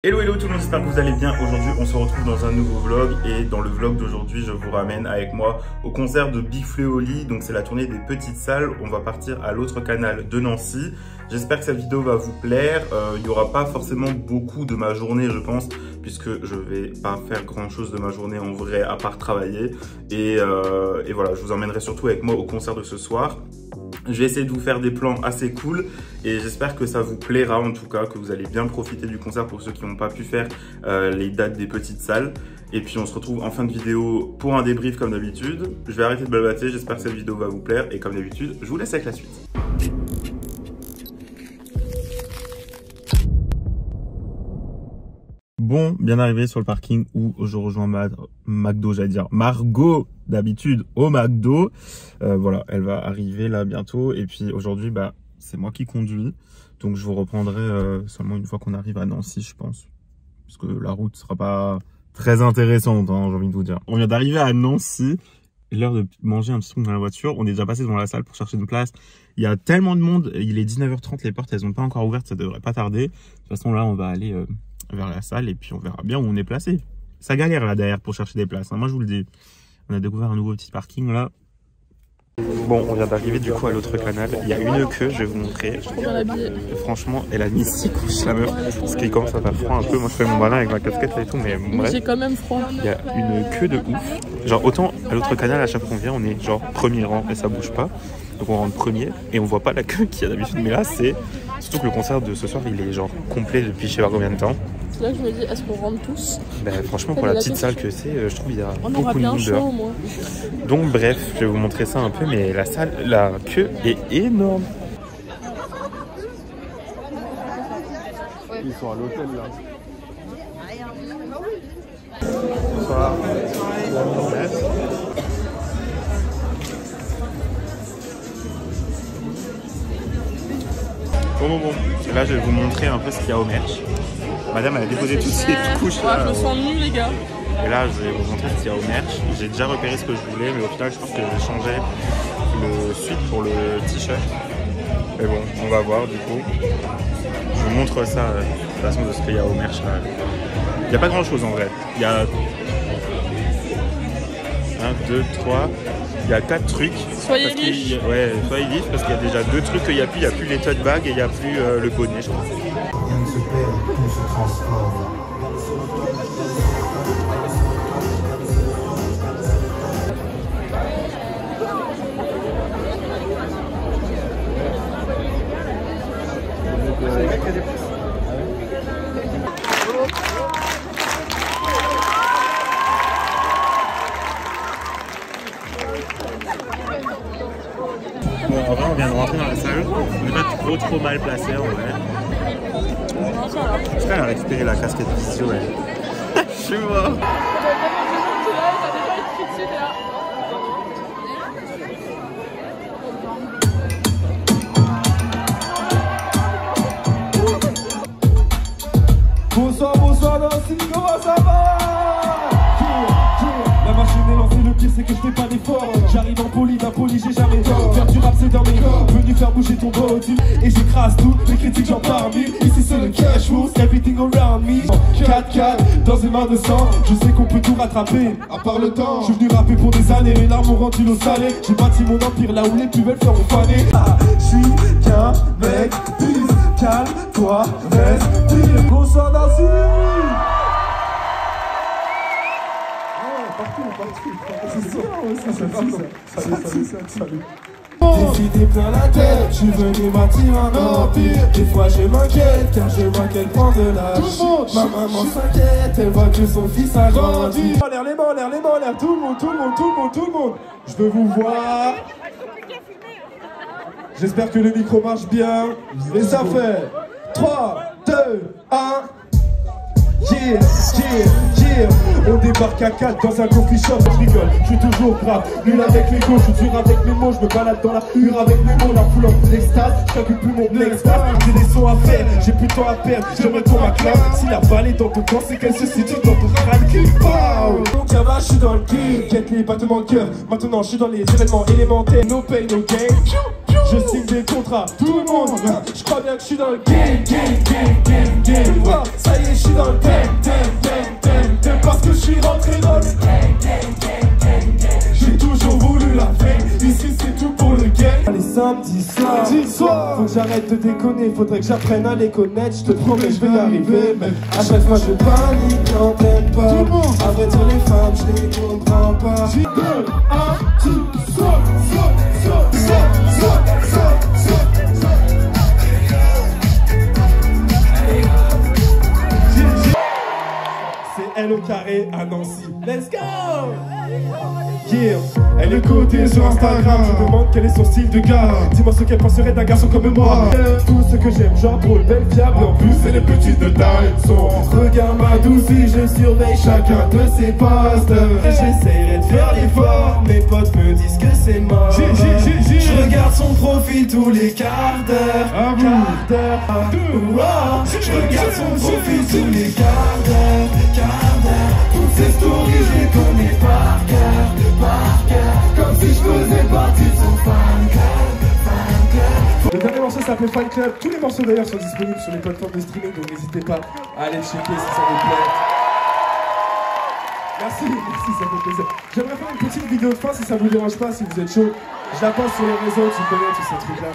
Hello hello tout le monde, j'espère que vous allez bien. Aujourd'hui on se retrouve dans un nouveau vlog et dans le vlog d'aujourd'hui je vous ramène avec moi au concert de Big Flo et Oli. Donc c'est la tournée des petites salles, on va partir à l'autre canal de Nancy. J'espère que cette vidéo va vous plaire. Il n'y aura pas forcément beaucoup de ma journée je pense, puisque je vais pas faire grand chose de ma journée en vrai à part travailler. Et voilà, je vous emmènerai surtout avec moi au concert de ce soir. Je vais essayer de vous faire des plans assez cool et j'espère que ça vous plaira en tout cas, que vous allez bien profiter du concert pour ceux qui n'ont pas pu faire les dates des petites salles. Et puis on se retrouve en fin de vidéo pour un débrief comme d'habitude. Je vais arrêter de blablater, j'espère que cette vidéo va vous plaire et comme d'habitude, je vous laisse avec la suite. Bon, bien arrivé sur le parking où je rejoins McDo, j'allais dire Margot d'habitude au McDo. Voilà, elle va arriver là bientôt. Et puis aujourd'hui, c'est moi qui conduis. Donc je vous reprendrai seulement une fois qu'on arrive à Nancy, je pense. Parce que la route sera pas très intéressante, hein, j'ai envie de vous dire. On vient d'arriver à Nancy. L'heure de manger un petit truc dans la voiture. On est déjà passé devant la salle pour chercher une place. Il y a tellement de monde. Il est 19h30, les portes elles n'ont pas encore ouvertes, ça devrait pas tarder. De toute façon là, on va aller vers la salle et puis on verra bien où on est placé. Ça galère là derrière pour chercher des places, hein. Moi je vous le dis. On a découvert un nouveau petit parking là. Bon, on vient d'arriver du coup à l'autre canal. Il y a une queue, je vais vous montrer. Franchement, elle a mis 6 couches la meuf. Parce qu'il commence à faire froid un peu. Moi je fais mon balin avec ma casquette et tout, mais bref. J'ai quand même froid. Il y a une queue de ouf. Genre autant à l'autre canal, à chaque fois qu'on vient, on est genre premier rang et ça bouge pas. Donc on rentre premier et on voit pas la queue qu'il y a d'habitude. Mais là, c'est surtout que le concert de ce soir, il est genre complet depuis je sais pas combien de temps. C'est là que je me dis, est-ce qu'on rentre tous? Franchement, pour la petite salle que c'est, je trouve qu'il y a on beaucoup aura de bien monde chaud dehors. au moins. Donc bref, je vais vous montrer ça un peu, mais la salle, la queue est énorme. Ils sont à l'hôtel là. Bonsoir. Bon. Là, je vais vous montrer un peu ce qu'il y a au merch. Madame, elle a déposé toutes ses couches. Ouais, je me sens nue, les gars. Et là, je vais vous montrer ce qu'il y a au merch. J'ai déjà repéré ce que je voulais, mais au final, je pense que je vais changer le suite pour le t-shirt. Mais bon, on va voir du coup. Je vous montre ça de toute façon de ce qu'il y a au merch. Il n'y a pas grand chose en vrai. Il y a 1, 2, 3. Il y a 4 trucs. Soyez vifs. Ouais, soyez vifs parce qu'il y a déjà 2 trucs qu'il n'y a plus. Il n'y a plus les tote bags et il n'y a plus le bonnet, je crois. Rien ne se perd, tout se transforme. Bon, en vrai, on vient de rentrer dans la salle. On n'est pas trop mal placé en vrai. Je vais récupérer la casquette visio. Je suis mort. Bonsoir Nancy, comment ça va? La machine est lancée, le pire c'est que je fais pas d'effort. J'arrive d'impoli, j'ai jamais tort. Faire du rap c'est dans mes corps, venu faire bouger ton body. Et j'écrase tout, les critiques j'en parle mille. Ici c'est le cash rules, everything around me. 4-4, dans une main de sang, je sais qu'on peut tout rattraper, à part le temps. Je suis venu rapper pour des années, mes larmes ont rendu l'eau salée. J'ai bâti mon empire là où les plus belles feront faner. Je suis qu'un mec, peace, calme-toi, respire. Bonsoir Nancy. Salut. Décidé plein la tête, je suis venu bâtir un empire. Des fois je m'inquiète, car je vois qu'elle prend de l'âge. Ma maman s'inquiète, elle voit que son fils a grandi. Les mains en l'air, tout le monde. Je veux vous voir. J'espère que le micro marche bien. Et ça fait 3, 2, 1. On débarque à 4 dans un coffee shop, je rigole, je suis toujours grave, nul avec les gauches, je suis dur avec mes mots, je me balade dans la hure avec mes mots, la foule en extase, je calcule plus mon extase, j'ai des sons à faire, j'ai plus de temps à perdre, j'aimerais qu'on m'acclame, si la balle est dans ton camp, c'est qu'elle se situe dans ton crâne qui parle. Donc ça va, je suis dans le game, quête les battements de cœur, maintenant je suis dans les événements élémentaires, no pay, no gain. Je signe des contrats, tout le monde, je crois bien que je suis dans le game. Oh, ça y est, je suis dans le game, parce que je suis rentré dans le game. J'ai toujours voulu la fame, ici c'est tout pour le game. Les samedis soirs, faut que j'arrête de déconner, faudrait que j'apprenne à les connaître, je te promets je vais y arriver. Mais à chaque fois je panique quand t'aimes pas, à vrai dire les femmes je les comprends pas. J'ai un petit soir. C'est elle au carré à Nancy. Let's go! Yeah, elle est cotée sur Instagram. Je demande quel est son style de gars. Dis-moi ce qu'elle penserait d'un garçon comme moi. Tout ce que j'aime, genre drôle, belle, fiable. En plus, elle est petite de taille. Son regard m'adoucit, je surveille chacun de ses postes. J'essaierai de faire l'effort. Mes potes me disent que c'est mort. Je regarde son profil tous les quarts d'heure. Je regarde son profil tous les quarts d'heure. Toutes ces stories, je les connais par cœur. Comme si je faisais partie de son fan club. Le dernier morceau s'appelle Fan Club. Tous les morceaux d'ailleurs sont disponibles sur les plateformes de streaming, donc n'hésitez pas à aller checker si ça vous plaît. Merci, ça fait plaisir. J'aimerais faire une petite vidéo de fin si ça vous dérange pas, si vous êtes chaud. Je la passe sur les réseaux, tu connais tous ces trucs-là.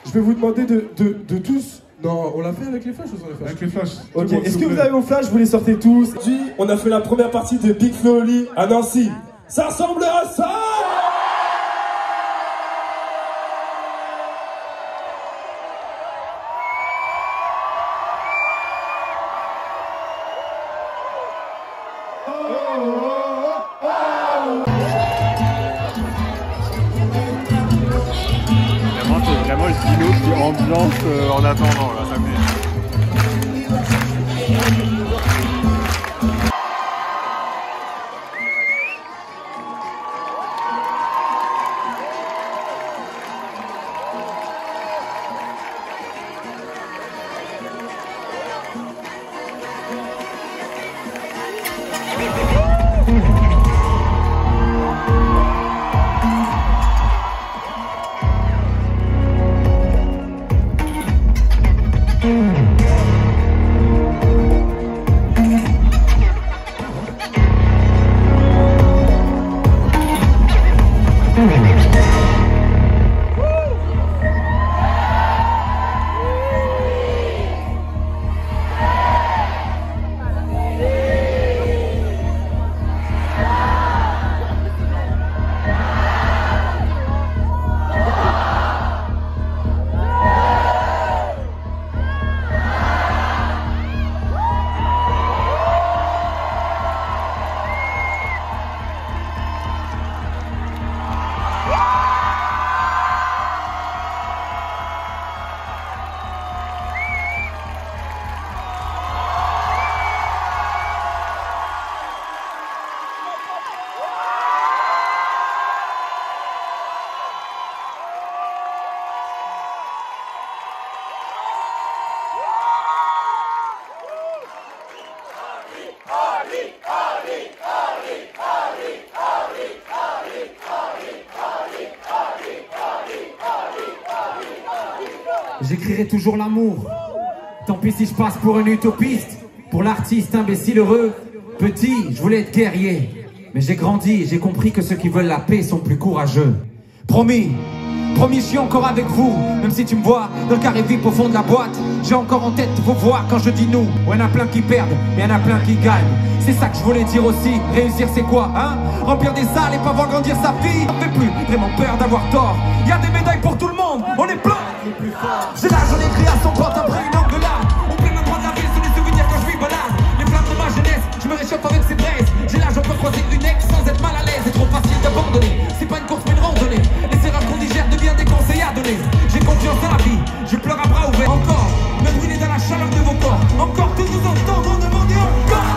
Je vais vous demander de tous. Non, on l'a fait avec les flashs ou sans les flashs? Avec les flashs. Ok, est-ce que vous avez vos flashs? Vous les sortez tous. Aujourd'hui, on a fait la première partie de Big Flo Oli à Nancy. Ça ressemble à ça! C'est vraiment le stylo qui ambiance en attendant là, ça me plaît. J'écrirai toujours l'amour. Tant pis si je passe pour un utopiste, pour l'artiste imbécile heureux. Petit, je voulais être guerrier, mais j'ai grandi et j'ai compris que ceux qui veulent la paix sont plus courageux. Promis, promis, je suis encore avec vous. Même si tu me vois dans le carré VIP au fond de la boîte, j'ai encore en tête vos voix quand je dis nous. Ouais, y'en a plein qui perdent, mais y'en a plein qui gagnent. C'est ça que je voulais dire aussi. Réussir c'est quoi, hein? Remplir des salles et pas voir grandir sa fille. Ça fait plus vraiment peur d'avoir tort. Y'a des médailles pour tout le monde, on est plein. J'ai l'âge, on écrit à son pote après une engueulade. On peut me prendre la vie sur les souvenirs quand je suis balade. Les flammes de ma jeunesse, je me réchauffe avec ces braises. J'ai l'âge, on peut croiser une ex sans être mal à l'aise. C'est trop facile d'abandonner, c'est pas une course mais une randonnée. Les erreurs qu'on digère devient des conseils à donner. J'ai confiance dans la vie, je pleure à bras ouverts. Encore, me brûler dans la chaleur de vos corps. Encore, tous nous entendre demander encore.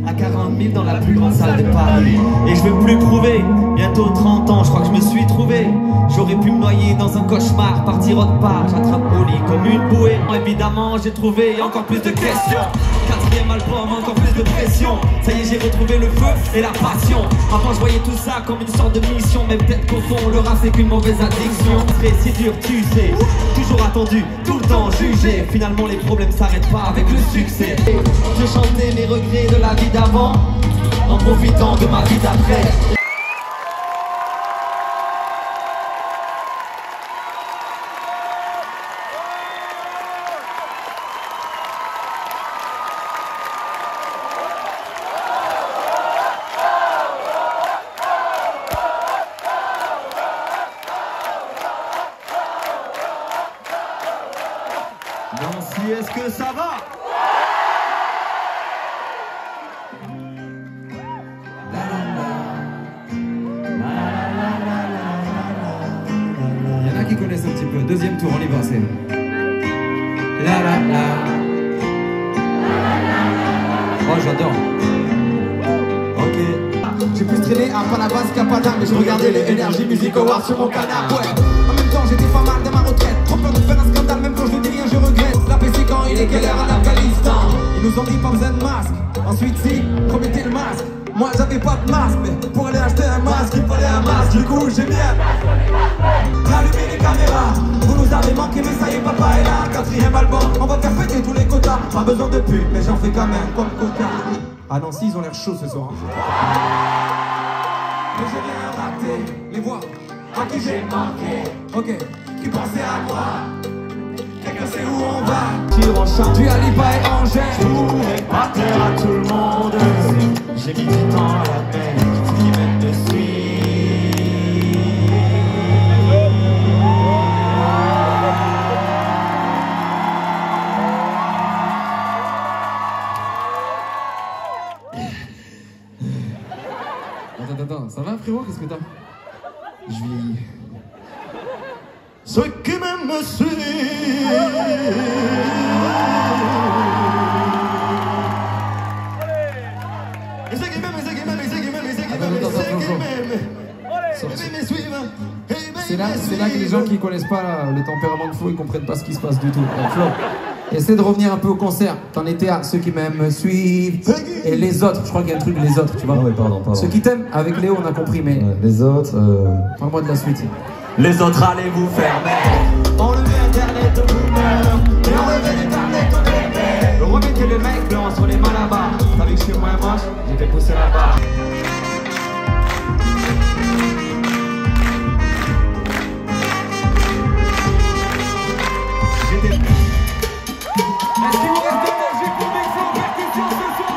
À 40 000 dans la plus grande salle de Paris. Et je veux plus prouver, bientôt 30 ans, je crois que je me suis trouvé. J'aurais pu me noyer dans un cauchemar, partir autre part. J'attrape au lit comme une bouée. Évidemment j'ai trouvé encore plus de questions. 4e album, encore plus de pression. Ça y est, j'ai retrouvé le feu et la passion. Avant je voyais tout ça comme une sorte de mission. Mais peut-être qu'au fond le rap c'est qu'une mauvaise addiction. C'est dur, tu sais, toujours attendu, tout le temps jugé. Finalement les problèmes s'arrêtent pas avec le succès. Je chantais mes regrets de la vie d'avant en profitant de ma vie d'après. Nancy, est-ce que ça va? Il y en a qui connaissent un petit peu. Deuxième tour, on y va, c'est... La la la. Oh, j'adore. Ok. J'ai plus traîné à Panavas qu'à Paname. Mais je regardais les Energy Music Awards sur mon canapé. Ouais. En même temps j'étais pas mal dans ma retraite. Trop peur de faire un scandale, même quand je ne dis rien je regrette. La PC quand il est quelle heure en Afghanistan. Ils nous ont dit pas besoin de masque. Ensuite si, remettez le masque. Moi j'avais pas de masque, mais pour aller acheter un masque il fallait un masque. Du coup j'ai bien rallumé les caméras. Vous nous avez manqué mais ça y est papa est là. 4e album, on va faire péter tous les quotas. Pas besoin de pub mais j'en fais quand même comme quota. Ah non si ils ont l'air chauds ce soir. Mais j'ai bien raté les voix à qui j'ai manqué. Ok, qui pensait à moi. Quelqu'un sait où on va. Tire en chant. Tu as Lipa et Angers. Je pourrais pas plaire à tout le monde. J'ai mis du temps à la peine. Qui même me suit. Attends, ça va frérot? Qu'est-ce que t'as? Je vis. Ceux qui m'aiment me suivent. Et ceux qui m'aiment, et ceux qui m'aiment, et ceux qui m'aiment, et ceux qui m'aiment, et ceux qui m'aiment. Me suivent. C'est là que les gens qui connaissent pas le tempérament de Flo, ils comprennent pas ce qui se passe du tout. Donc, Flo, essaie de revenir un peu au concert. T'en étais à ceux qui m'aiment me suivent. Et les autres, je crois qu'il y a un truc, les autres, tu vois. Ah oui, pardon. Ceux qui t'aiment, avec Léo, on a compris, mais. Les autres. Parle-moi de la suite. Les autres, allez vous faire mettre. Enlevez Internet au boomer. Et enlevez Internet au bébé. Remettez le mec blanc sur les malabars. T'as vu que je suis moins moche, j'ai fait pousser la barre. Est-ce qu'il vous reste d'énergie pour des flots percussions ce soir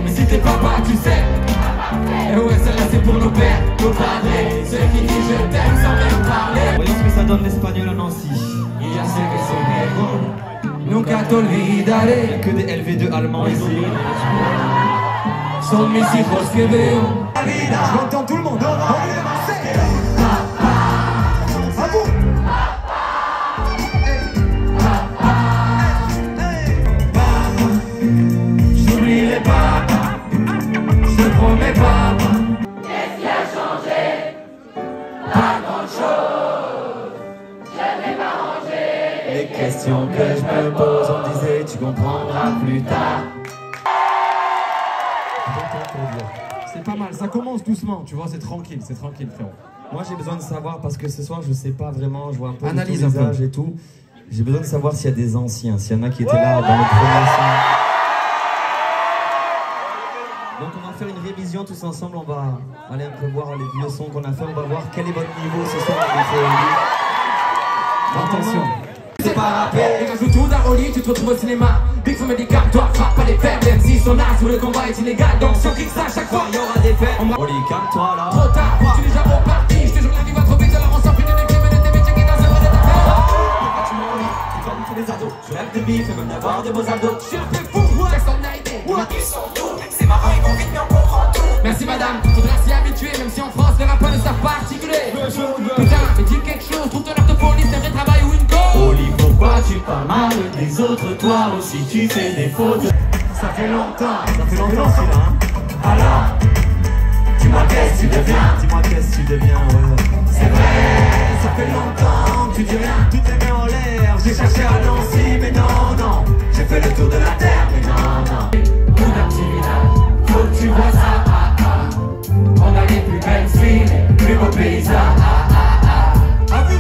Mais si t'es papa, tu sais. Et ouais, celle-là c'est pour nos pères, nos padres. Ceux qui disent je t'aime sans même parler. Voyons ce que ça donne l'espagnol à Nancy. Y a sé que soy mejor. Nunca te olvidaré. Y'a que des LV2 allemands ici. Son mis hijos que veo. J'entends tout le monde. J'oublierai pas. Je te promets pas. Qu'est-ce qui a changé? Pas grand-chose. Je n'ai pas rangé. Les questions que je me pose, on me disait tu comprendras plus tard. C'est pas mal, ça commence doucement, tu vois, c'est tranquille frérot. Moi j'ai besoin de savoir parce que ce soir je sais pas vraiment, je vois un peu Analyse le un peu. visage et tout. J'ai besoin de savoir s'il y a des anciens, s'il y en a qui étaient là dans le premier son. Donc on va faire une révision tous ensemble, on va aller un peu voir les vieux sons qu'on a fait, on va voir quel est votre niveau ce soir. Attention. C'est pas rappé. Et je joue tout d'un Oli, tu te retrouves au cinéma. Big Flo me dit calme-toi, frappe pas les faibles. Même si son âge ou le combat est illégal. Donc sans kick ça, à chaque fois, il y aura des faits. Oli, calme-toi là. Trop tard, tu es déjà reparti. Je te jure, la vie va trop vite, alors on s'en fout d'une équipe et de tes métiers qui dansent de ta tête. Pourquoi tu m'ennuies? Tu comme tous les ados. Je rêve de bif et même d'avoir de beaux abdos. Je suis un peu fou, personnalité. Ils sont doux, c'est marrant, ils vont vite, mais on comprend tout. Merci madame, faudra s'y habituer, même si en France les rappeurs ne savent pas articuler. Putain, mais dis quelque chose, trouve ton orthophoniste, un vrai travail ou une cause. Oli, pourquoi tu parles mal des autres? Toi aussi tu fais des fautes. Ça fait longtemps celui-là, hein. Alors, dis-moi qu'est-ce que tu deviens. Dis-moi qu'est-ce que tu deviens, ouais. C'est vrai, ça fait longtemps que tu dis rien. Tout est mis en l'air, J'ai cherché à Nancy, mais non, non. J'ai fait le tour de la terre, mais non, non. Tout d'un petit village, faut que tu vois ça, ah, ah. On a les plus belles filles, les plus beaux paysages, ah, ah, ah. Ah oui.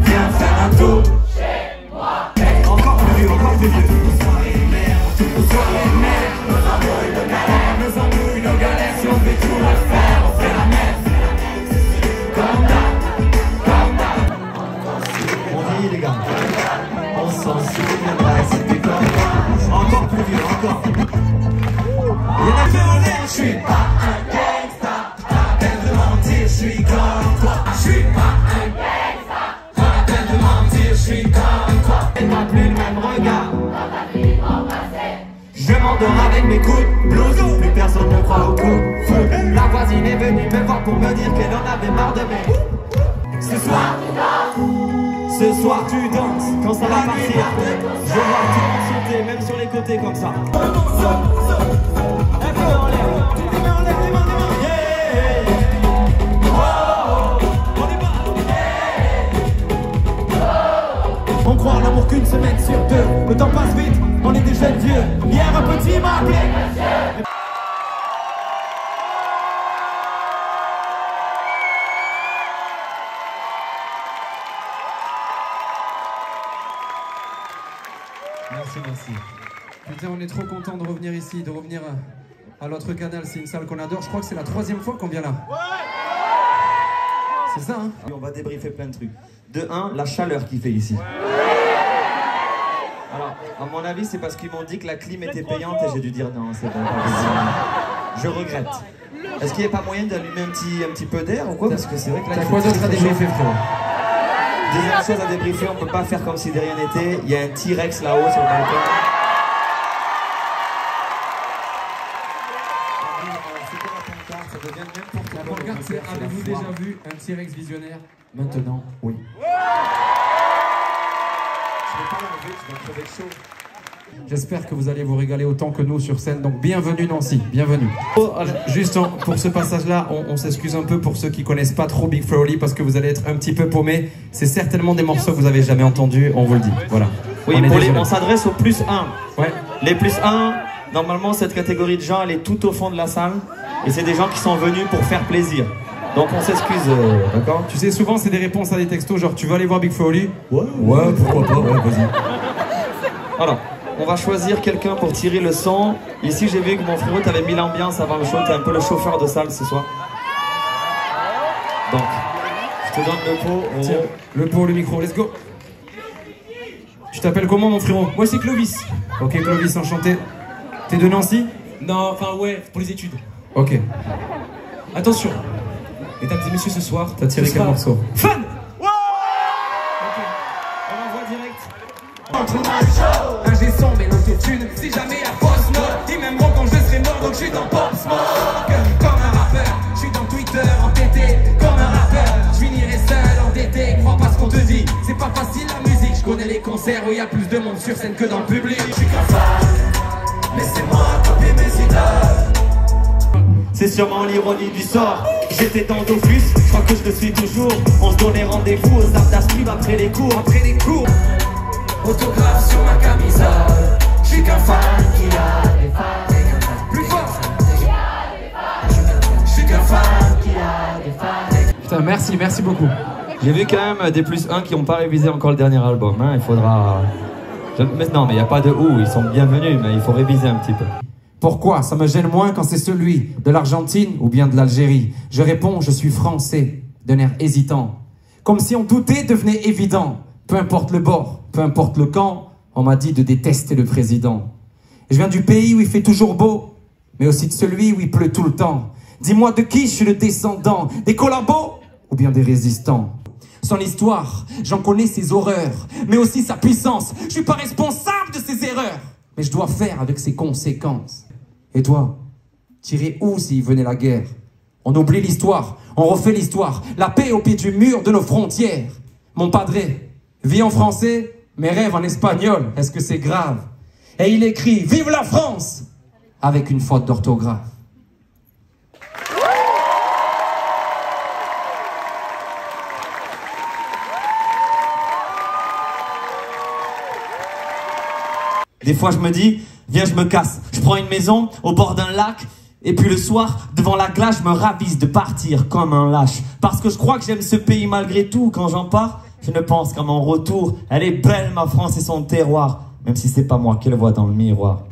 Viens faire un tour chez moi. Hey. encore plus vieux, encore plus vieux. Aux soirées mères, nos embrouilles, nos galères, nos embrouilles, nos galères. Si on veut tout refaire, on fait la messe. Comme d'hab, comme d'hab. On dit les gars, on s'en souviendra, c'était comme moi. Encore plus vieux, encore. Il y en a fait en l'air, je suis pas un gangsta. Pas la peine de mentir, je suis comme toi. Je suis pas un gangsta. Pas la peine de mentir, je suis comme toi. Elle n'a plus le même regard. Je m'endors avec mes coups de blouse. Plus personne ne croit au coup. La voisine est venue me voir pour me dire qu'elle en avait marre de mes. Ce soir tu danses. Quand ça va partir, je vois tout le monde sauter, même sur les côtés comme ça. Un peu en l'air. Les mains en l'air, les mains. Yeah. Oh, on est pas. On croit en l'amour qu'une semaine sur deux. Le temps passe vite, on est des jeunes vieux. Hier un petit m'a appelé. Merci. Putain, on est trop content de revenir ici, de revenir à l'autre canal. C'est une salle qu'on adore. Je crois que c'est la 3e fois qu'on vient là. C'est ça, hein? On va débriefer plein de trucs. De 1, la chaleur qu'il fait ici. Alors, à mon avis, c'est parce qu'ils m'ont dit que la clim était payante et j'ai dû dire non, c'est pas possible. Je regrette. Est-ce qu'il n'y a pas moyen d'allumer un petit peu d'air ou quoi? Parce que c'est vrai que là... T'as quoi d'autre à débriefer, frérot? Deuxième chose à débriefer, on peut pas faire comme si de rien n'était. Il y a un T-Rex là-haut sur le balcon. Ça devient n'importe quoi. La pancarte, c'est avez-vous déjà vu un T-Rex visionnaire? Maintenant, oui. Je vais pas l'enlever, je vais crever de chaud. J'espère que vous allez vous régaler autant que nous sur scène. Donc bienvenue Nancy, bienvenue. Juste pour ce passage-là, on s'excuse un peu pour ceux qui connaissent pas trop Big Flo Oli parce que vous allez être un petit peu paumés. C'est certainement des morceaux que vous avez jamais entendus, on vous le dit. Voilà. Oui, on s'adresse aux plus 1. Ouais. Les plus 1, normalement cette catégorie de gens, elle est tout au fond de la salle. Et c'est des gens qui sont venus pour faire plaisir. Donc on s'excuse, d'accord? Tu sais, souvent c'est des réponses à des textos genre tu vas aller voir Big Flo Oli? Ouais, pourquoi pas, ouais, vas-y. Alors, on va choisir quelqu'un pour tirer le son. Ici, j'ai vu que mon frérot, t'avais mis l'ambiance avant le show. T'es un peu le chauffeur de salle ce soir. Donc, je te donne le pot. Tiens, le pot, le micro, let's go. Tu t'appelles comment, mon frérot? Moi, c'est Clovis. Ok, Clovis, enchanté. T'es de Nancy? Non, enfin, ouais, pour les études. Ok. Attention, mesdames et messieurs, ce soir, t'as tiré quel morceau? Fan! Un j'ai son mais l'autotune. Si jamais à Post Note, ils m'aimeront quand je serai mort. Donc je suis dans Pop Smoke. Comme un rappeur, je suis dans Twitter entêté. Comme un rappeur, je finirai seul endetté. Crois pas ce qu'on te dit, c'est pas facile la musique. Je connais les concerts où il y a plus de monde sur scène que dans le public. Je suis qu'un fan, laissez-moi copier mes idoles. C'est sûrement l'ironie du sort. J'étais dans Dofus, je crois que je le suis toujours. On se donnait rendez-vous aux arts d'Astrid après les cours. Autographe sur ma camisole. Je suis qu'un fan qui a des fans. Plus fort. Je suis qu'un fan qui a des fans. Putain, merci beaucoup. J'ai vu quand même des plus 1 qui n'ont pas révisé encore le dernier album. Hein. Il faudra... Mais non, mais il n'y a pas de ou. Ils sont bienvenus, mais il faut réviser un petit peu. Pourquoi ça me gêne moins quand c'est celui de l'Argentine ou bien de l'Algérie? Je réponds, je suis français, d'un air hésitant. Comme si on doutait devenait évident. Peu importe le bord, peu importe le camp, On m'a dit de détester le président. Et je viens du pays où il fait toujours beau, mais aussi de celui où il pleut tout le temps. Dis-moi de qui je suis le descendant, des collabos ou bien des résistants? Son histoire, j'en connais ses horreurs, mais aussi sa puissance. Je suis pas responsable de ses erreurs, mais je dois faire avec ses conséquences. Et toi, t'irais où s'il venait la guerre? On oublie l'histoire, on refait l'histoire. La paix au pied du mur de nos frontières. Mon padré vit en français, mais rêve en espagnol. Est-ce que c'est grave? Et il écrit « Vive la France !» avec une faute d'orthographe. Des fois je me dis, viens je me casse. Je prends une maison au bord d'un lac. Et puis le soir, devant la glace, je me ravise de partir comme un lâche. Parce que je crois que j'aime ce pays malgré tout. Quand j'en pars, je ne pense qu'à mon retour. Elle est belle ma France et son terroir. Même si c'est pas moi qui le vois dans le miroir.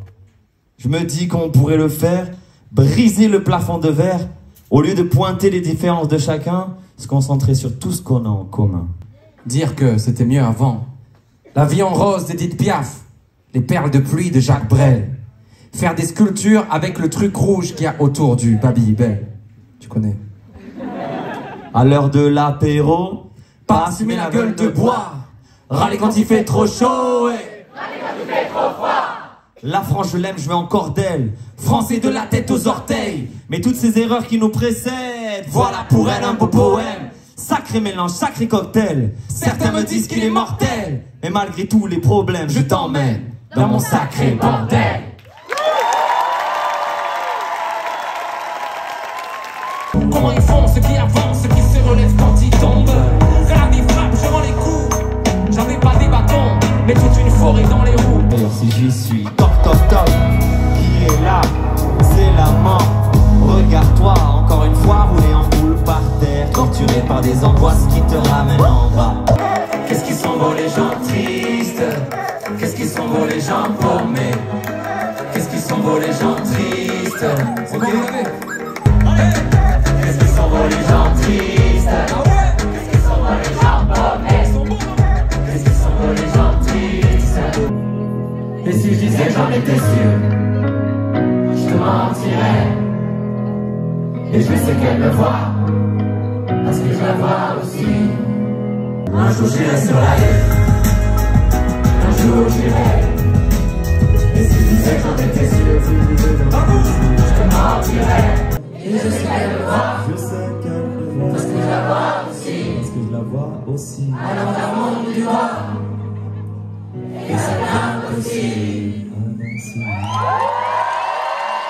Je me dis qu'on pourrait le faire, briser le plafond de verre. Au lieu de pointer les différences de chacun, se concentrer sur tout ce qu'on a en commun. Dire que c'était mieux avant. La vie en rose d'Edith Piaf. Les perles de pluie de Jacques Brel. Faire des sculptures avec le truc rouge qu'il y a autour du Babybel. Tu connais? À l'heure de l'apéro, pas assumer la gueule de bois. Râler quand il fait trop chaud, râler quand il fait trop froid. La France je l'aime, je veux encore d'elle. Français de la tête aux orteils. Mais toutes ces erreurs qui nous précèdent, voilà pour elle un beau poème. Sacré mélange, sacré cocktail. Certains me disent qu'il est mortel. Mais malgré tous les problèmes, je t'emmène dans mon sacré bordel. Comment ils font, ceux qui avancent, ceux qui se relèvent quand ils tombent. Quand la vie frappe, je rends les coups. J'avais pas des bâtons, mais toute une forêt dans les roues. D'ailleurs si j'y suis, toc toc toc, qui est là? C'est la mort. Regarde-toi, encore une fois, rouler en boule par terre, torturé par des angoisses qui te ramènent en bas. Qu'est-ce qu'ils sont beaux les gens tristes? Qu'est-ce qu'ils sont beaux les gens paumés? Qu'est-ce qu'ils sont beaux les gens tristes? C'est quoi Qu'est-ce qu'ils sont beaux les gens tristes? Qu'est-ce qu'ils sont beaux les gens paumés? Qu'est-ce qu'ils sont beaux les gens tristes? Et si je disais j'en étais sûr, je te mentirais. Et je sais qu'elle me voit, parce que je la vois aussi. Un jour j'irai sur la lune, un jour j'irai. Et si je disais j'en étais sûr, je te mentirais. Et je sais qu'elle me voit, parce que je la vois aussi. Alors la monde du doigt, et ça vient aussi.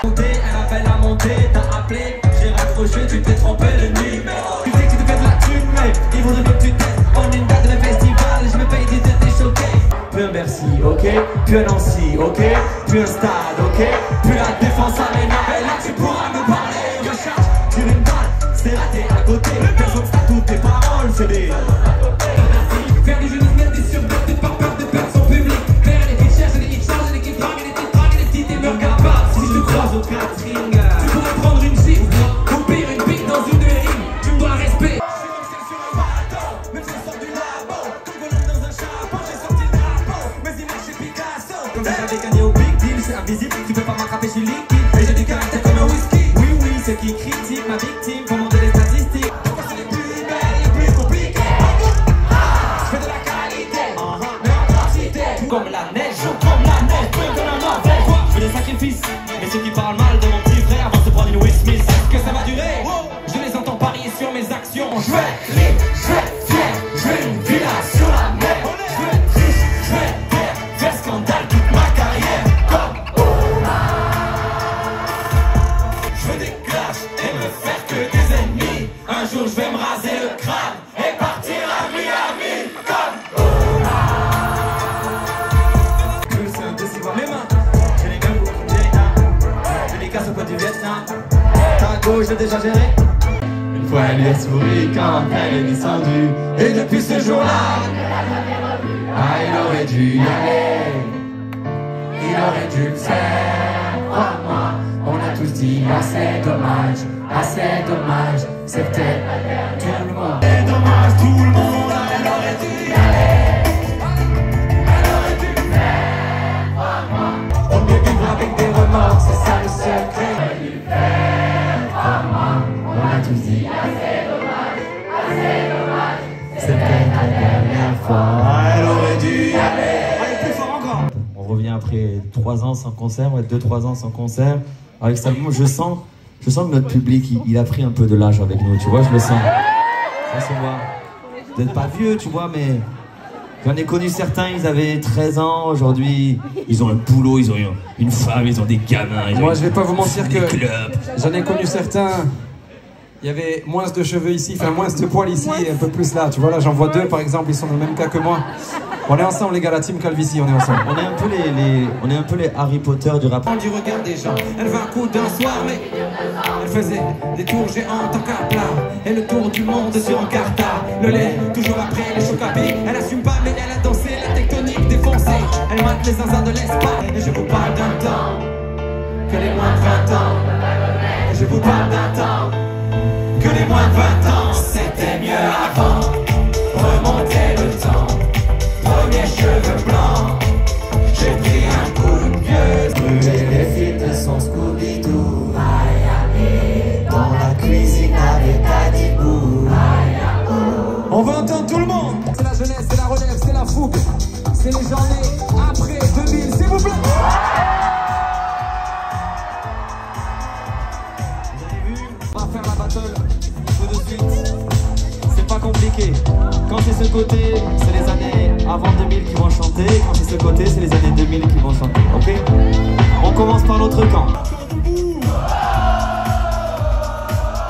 Elle appelle à monter, t'as appelé, j'ai raccroché, tu t'es trompé le numéro. Tu sais que tu te fais de la thune, mec, il faudrait que tu testes en une date de festival, je me paye des têtes et choqué. Plus un Bercy, ok, plus un Nancy, ok, plus un stade, ok, plus la défense Arena, et là tu pourras me parler. Recharge, tire une balle, c'est raté à côté, personne ça toutes tes paroles, c'est des... faire du jeu de merde et surdoté par peur de perdre son public. Faire des petites cherches, des petites charges, des petites dragues, des petites dragues, des petites émeutes capables. Si je te croise au catering, tu pourrais prendre une gifle ou pire une pique dans une de mes rimes. Tu me dois respect. Je suis comme sur un bateau, même si je sors du labo. Comme volant dans un chapeau, j'ai sorti le drapeau. Mes images c'est Picasso. Comme j'avais gagné au big deal, c'est invisible. Tu peux pas m'attraper, je suis liquide. Et j'ai du caractère comme un whisky. Oui, oui, ceux qui critiquent ma victime font monter les statistiques. C'est les plus belles, les plus compliquées. Je fais de la qualité, mais en quantité. Comme la neige, comme la neige, plus que la mort. Je fais des sacrifices, mais ceux qui parlent mal de mon petit frère vont se prendre une Will Smith. Est-ce que ça va durer? Je les entends parier sur mes actions. Je vais être libre, je vais être fier, je veux une villa sur la mer. Je veux être riche, je veux être fier, faire scandale toute ma carrière. Comme Omar. Je veux des clashs et me faire que des ennemis. Un jour je vais me raser le crâne et partir à Miami. Comme Omar. C'est un dossier voir les mains. J'ai les mêmes boucles, j'ai les dames. J'ai les casses au point du Vietnam. Tango, je l'ai déjà géré. Une fois elle lui a souri quand elle est descendue. Et depuis ce jour-là, ah, il aurait dû y aller. Il aurait dû le faire, crois-moi. On a tous dit assez dommage, c'est peut-être tout le monde. C'est dommage, tout le monde, elle aurait dû y aller. Elle aurait dû le faire. après 3 ans sans concert, ouais, 2-3 ans sans concert. Avec cet album, je sens que notre public, il a pris un peu de l'âge avec nous, tu vois, je le sens. Ça se voit. Peut-être pas vieux, tu vois, mais j'en ai connu certains, ils avaient 13 ans, aujourd'hui, ils ont un boulot, ils ont une femme, ils ont des gamins. Moi, je vais pas vous mentir que j'en ai connu certains. Il y avait moins de cheveux ici, enfin moins de poils ici et un peu plus là. Tu vois, là, j'en vois 2 par exemple, ils sont dans le même cas que moi. On est ensemble, les gars, la team Calvici, on est ensemble. On est un peu les Harry Potter du rap. Du regard des gens, elle veut un coup d'un soir, mais elle faisait des tours géantes en car plat et le tour du monde sur un cartard. Le lait, toujours après les chocs à pic. Elle assume pas, mais elle a dansé la tectonique défoncée. Elle mate les zinzins de l'espace. Et je vous parle d'un temps que les moins de 20 ans. Et je vous parle d'un temps que les moins de 20 ans. C'était mieux avant. Remonter le temps. Premiers cheveux blancs. J'ai pris un coup de vieux. Brûler les fils de son Scooby-Doo. Dans la cuisine avec Adibou. On va entendre tout le monde. C'est la jeunesse, c'est la relève, c'est la fougue. C'est les journées après 2000, s'il vous plaît. On va faire la battle tout de suite. C'est pas compliqué. Quand c'est ce côté, c'est les années avant 2000 qui vont chanter. Quand c'est ce côté, c'est les années 2000 qui vont chanter. Ok? On commence par l'autre camp.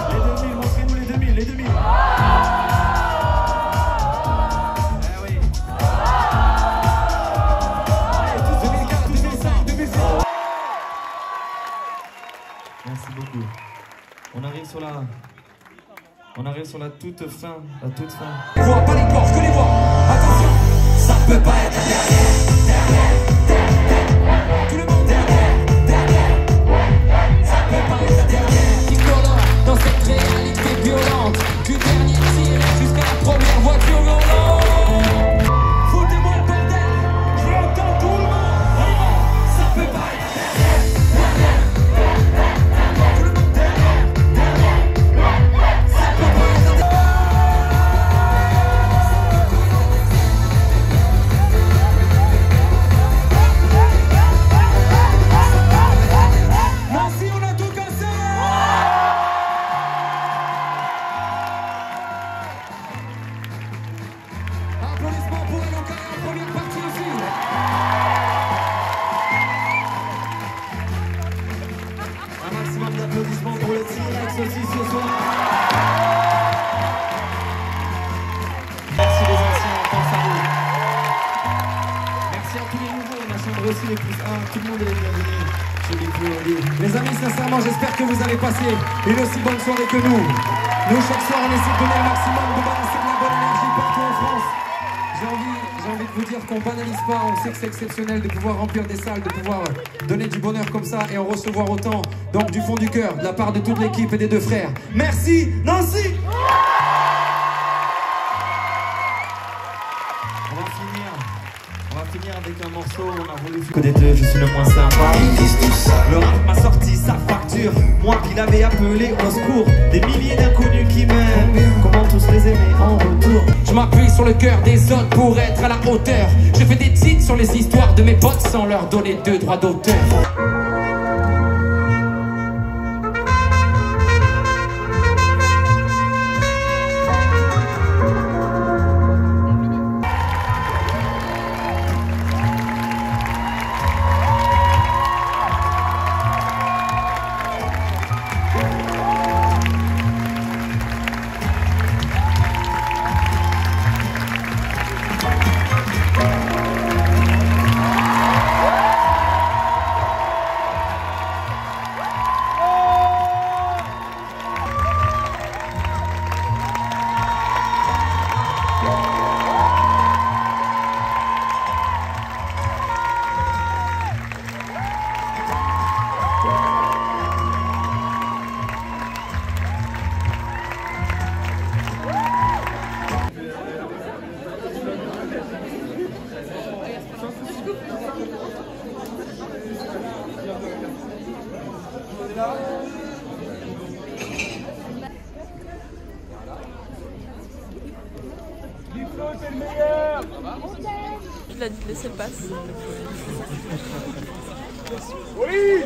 Les 2000, montrez-nous les 2000, les 2000. Eh oui. Allez, tous 2004, 2005, 2006. Merci beaucoup. On arrive sur la toute fin, la toute fin. Les voix, pas les corps, que les voix. Attention, ça peut pas être la dernière. Tout le monde dernière. Ça peut pas être la dernière. Violent dans cette réalité violente. Du dernier tir jusqu'à la première voiture volante. Foutez-moi le bordel, je entends tout le monde. Ça peut pas être la dernière. Tout le monde dernière. Ça peut pas être la dernière. Merci, on a tout cassé. Applaudissements pour Elon Carré en première partie aussi. Un maximum d'applaudissements pour le T-Rex aussi ce soir. Merci les anciens, on pense à vous. Merci à tous les nouveaux, on a chambre aussi les plus 1, tout le monde est bienvenu. Chez les plus hauts. Les amis, sincèrement, j'espère que vous avez passé une aussi bonne soirée que nous. Nous, chaque soir, on essaie de donner le maximum, de balancer de la bonne énergie partout en France. J'ai envie de vous dire qu'on banalise pas, on sait que c'est exceptionnel de pouvoir remplir des salles, de pouvoir donner du bonheur comme ça et en recevoir autant. Donc, du fond du cœur, de la part de toute l'équipe et des 2 frères. Merci, Nancy! On va finir avec un morceau, on a voulu que des 2, je suis le moins sympa. Le rap m'a sorti sa facture, moi qui l'avais appelé au secours. Des milliers d'inconnus qui m'aiment, comment tous les aimer en retour. Je m'appuie sur le cœur des autres pour être à la hauteur. Je fais des titres sur les histoires de mes potes sans leur donner de droits d'auteur. Il a dit Laissez le passe. Oui.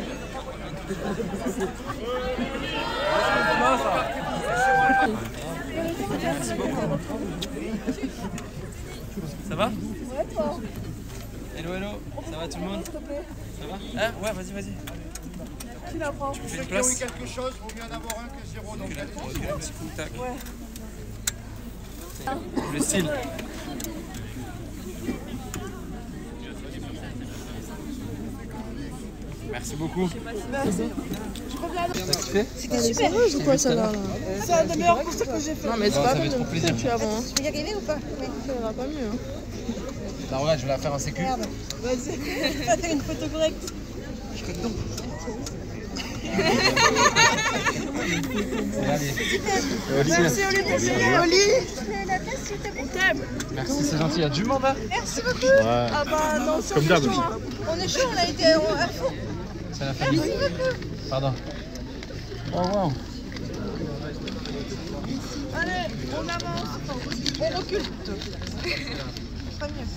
Ça va? Ouais, toi. Hello, hello. Ça va tout le monde? Ça va? Ah, ouais, vas-y, vas-y. Qui la prend? Tu me fais une place? quelque chose, vaut mieux en avoir un que zéro. Donc un petit coup, tac. Ouais. Le style. Merci beaucoup. Merci. C'était super rouge ou quoi ça va là? C'est un des meilleurs concerts que j'ai fait. Non mais c'est pas trop plaisir. Tu avant. Tu veux y arriver ou pas? Oui. Ça ira pas mieux. Hein. Là, regarde, je vais la faire en sécu. Vas-y. Fais une photo correcte. Je serai dedans. Merci Oli. Oli. On t'aime. Merci, c'est gentil. Il y a du monde là? Merci beaucoup. Ah bah non, comme d'hab. On est chaud, on a été à fond. C'est la famille. Merci beaucoup. Pardon. Oh wow. Allez, on avance. On recule. Pas mieux.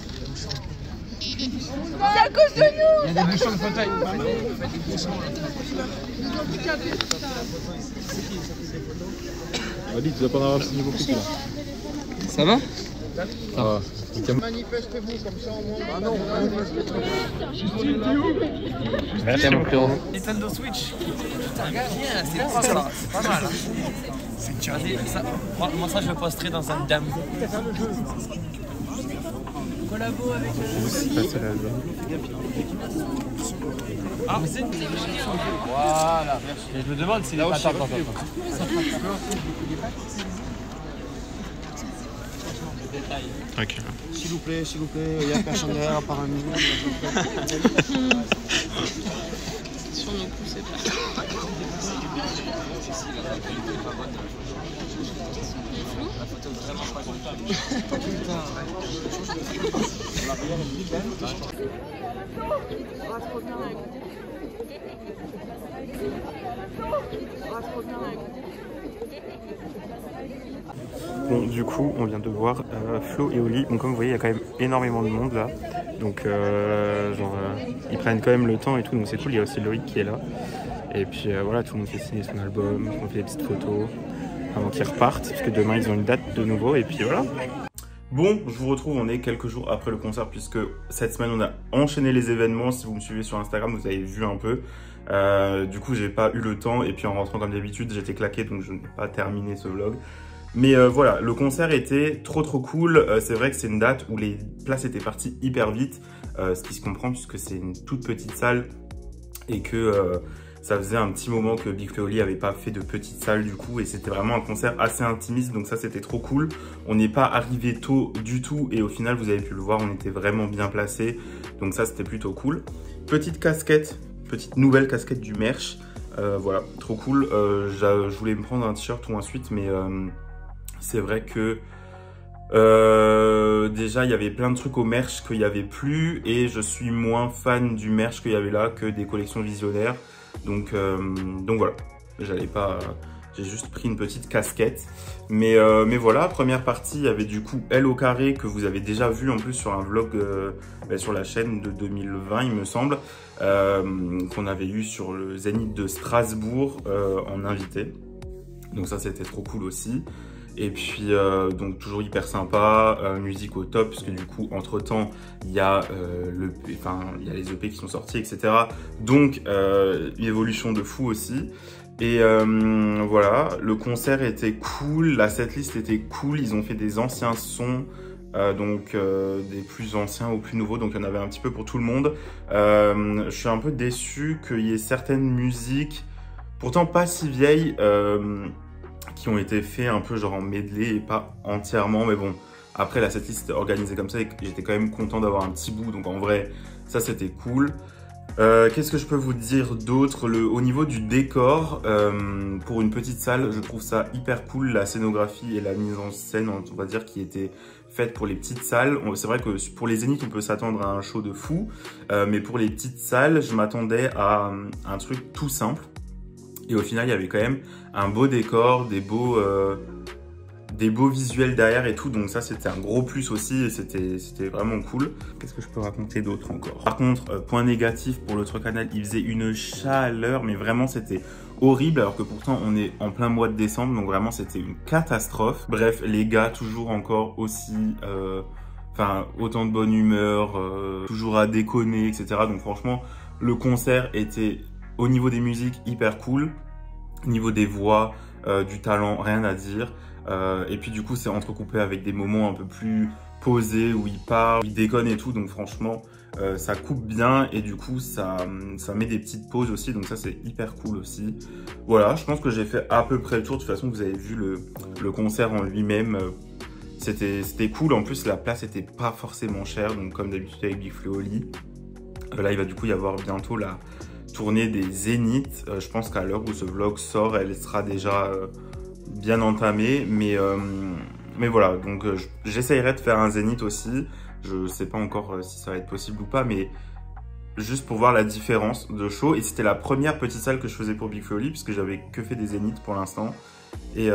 C'est à cause de nous. Il y a des bouchons de fauteuil. Ali, tu dois pas en avoir signé beaucoup là. Ça va? Ça va. manifestez-vous comme ça au moins. Ah non, merci mon frérot. Nintendo Switch. Putain, bien, c'est pas ça. C'est pas mal. Vas-y, moi ça je le posterai dans un dame. Collabo avec Ah, mais c'est voilà, merci. Et je me demande s'il est pas tard. Ok. s'il vous plaît, il y a personne derrière à part un million. Sur nos pouces, c'est pas. La photo est vraiment pas Bon, du coup, on vient de voir Flo et Oli. Bon, comme vous voyez, il y a quand même énormément de monde là. Donc, ils prennent quand même le temps et tout. Donc, c'est cool. Il y a aussi Loïc qui est là. Et puis, voilà, tout le monde fait signer son album. On fait des petites photos avant qu'ils repartent. Parce que demain, ils ont une date de nouveau. Et puis, voilà. Bon, je vous retrouve. On est quelques jours après le concert. Puisque cette semaine, on a enchaîné les événements. Si vous me suivez sur Instagram, vous avez vu un peu. Du coup, j'ai pas eu le temps. Et puis, en rentrant comme d'habitude, j'étais claqué. Donc, je n'ai pas terminé ce vlog. Mais voilà, le concert était trop cool. C'est vrai que c'est une date où les places étaient parties hyper vite, ce qui se comprend puisque c'est une toute petite salle et que ça faisait un petit moment que Big Flo et Oli n'avaient pas fait de petite salle du coup, et c'était vraiment un concert assez intimiste, donc ça c'était trop cool. On n'est pas arrivé tôt du tout et au final vous avez pu le voir, on était vraiment bien placés, donc ça c'était plutôt cool. Petite casquette, petite nouvelle casquette du merch, voilà, trop cool. Je voulais me prendre un t-shirt ou un sweat, mais c'est vrai que déjà il y avait plein de trucs au merch qu'il n'y avait plus et je suis moins fan du merch qu'il y avait là que des collections visionnaires. Donc voilà, j'ai juste pris une petite casquette. Mais voilà, première partie, il y avait du coup Elle au carré que vous avez déjà vu en plus sur un vlog sur la chaîne de 2020 il me semble, qu'on avait eu sur le Zénith de Strasbourg en invité. Donc ça c'était trop cool aussi. Et puis donc toujours hyper sympa, musique au top, parce que du coup entre temps il y a il y a les EP qui sont sortis, etc. Donc une évolution de fou aussi. Et voilà, le concert était cool, la setlist était cool, ils ont fait des anciens sons, des plus anciens aux plus nouveaux, donc il y en avait un petit peu pour tout le monde. Je suis un peu déçu qu'il y ait certaines musiques, pourtant pas si vieilles, qui ont été faits un peu genre en medley et pas entièrement, mais bon, après la setlist était organisée comme ça et j'étais quand même content d'avoir un petit bout, donc en vrai ça c'était cool. Qu'est-ce que je peux vous dire d'autre? Au niveau du décor, pour une petite salle, je trouve ça hyper cool, la scénographie et la mise en scène, on va dire, qui était faite pour les petites salles. C'est vrai que pour les zéniths, on peut s'attendre à un show de fou, mais pour les petites salles, je m'attendais à un truc tout simple. Et au final, il y avait quand même un beau décor, des beaux des beaux visuels derrière et tout, donc ça c'était un gros plus aussi et c'était vraiment cool. Qu'est-ce que je peux raconter d'autre encore? Par contre, point négatif pour l'autre canal, il faisait une chaleur, mais vraiment c'était horrible, alors que pourtant on est en plein mois de décembre, donc vraiment c'était une catastrophe. Bref, les gars toujours encore aussi, enfin autant de bonne humeur, toujours à déconner, etc. Donc franchement, le concert était au niveau des musiques hyper cool, au niveau des voix, du talent, rien à dire. Et puis du coup c'est entrecoupé avec des moments un peu plus posés où il parle, il déconne et tout, donc franchement ça coupe bien et du coup ça met des petites pauses aussi, donc ça c'est hyper cool aussi. Voilà, je pense que j'ai fait à peu près le tour. De toute façon vous avez vu le concert en lui-même, c'était cool. En plus la place était pas forcément chère, donc comme d'habitude avec Big Flo et Oli. Là il va du coup y avoir bientôt la tournée des Zéniths. Je pense qu'à l'heure où ce vlog sort elle sera déjà bien entamée, mais voilà, donc j'essayerai de faire un Zénith aussi. Je sais pas encore si ça va être possible ou pas, mais juste pour voir la différence de show. Et c'était la première petite salle que je faisais pour Big Flo et Oli, puisque j'avais que fait des Zéniths pour l'instant. Et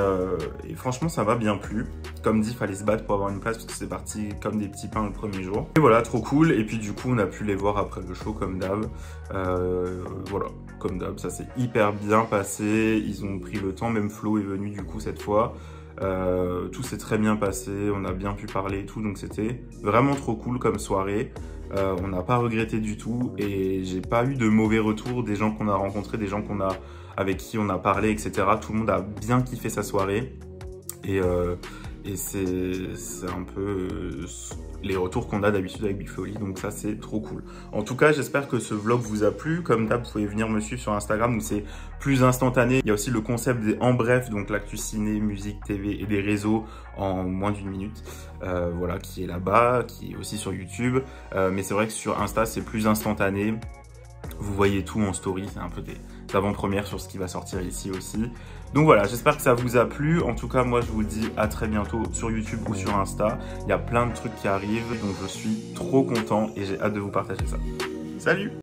franchement ça m'a bien plu. Comme dit, fallait se battre pour avoir une place parce que c'est parti comme des petits pains le premier jour. Et voilà, trop cool. Et puis du coup on a pu les voir après le show comme d'hab. Voilà, comme d'hab, ça s'est hyper bien passé. Ils ont pris le temps, même Flo est venu du coup cette fois. Tout s'est très bien passé, on a bien pu parler et tout, donc c'était vraiment trop cool comme soirée. On n'a pas regretté du tout et j'ai pas eu de mauvais retours des gens qu'on a rencontrés, des gens avec qui on a parlé, etc. Tout le monde a bien kiffé sa soirée et c'est un peu les retours qu'on a d'habitude avec Big Flo et Oli, donc ça c'est trop cool. En tout cas j'espère que ce vlog vous a plu. Comme d'hab vous pouvez venir me suivre sur Instagram où c'est plus instantané. Il y a aussi le concept des en bref, donc l'actu ciné, musique, TV et des réseaux en moins d'1 minute, voilà, qui est là-bas, qui est aussi sur YouTube, mais c'est vrai que sur Insta c'est plus instantané. Vous voyez tout en story, c'est un peu des avant-premières sur ce qui va sortir ici aussi. Donc voilà, j'espère que ça vous a plu. En tout cas, moi je vous dis à très bientôt sur YouTube ou sur Insta. Il y a plein de trucs qui arrivent, donc je suis trop content et j'ai hâte de vous partager ça. Salut!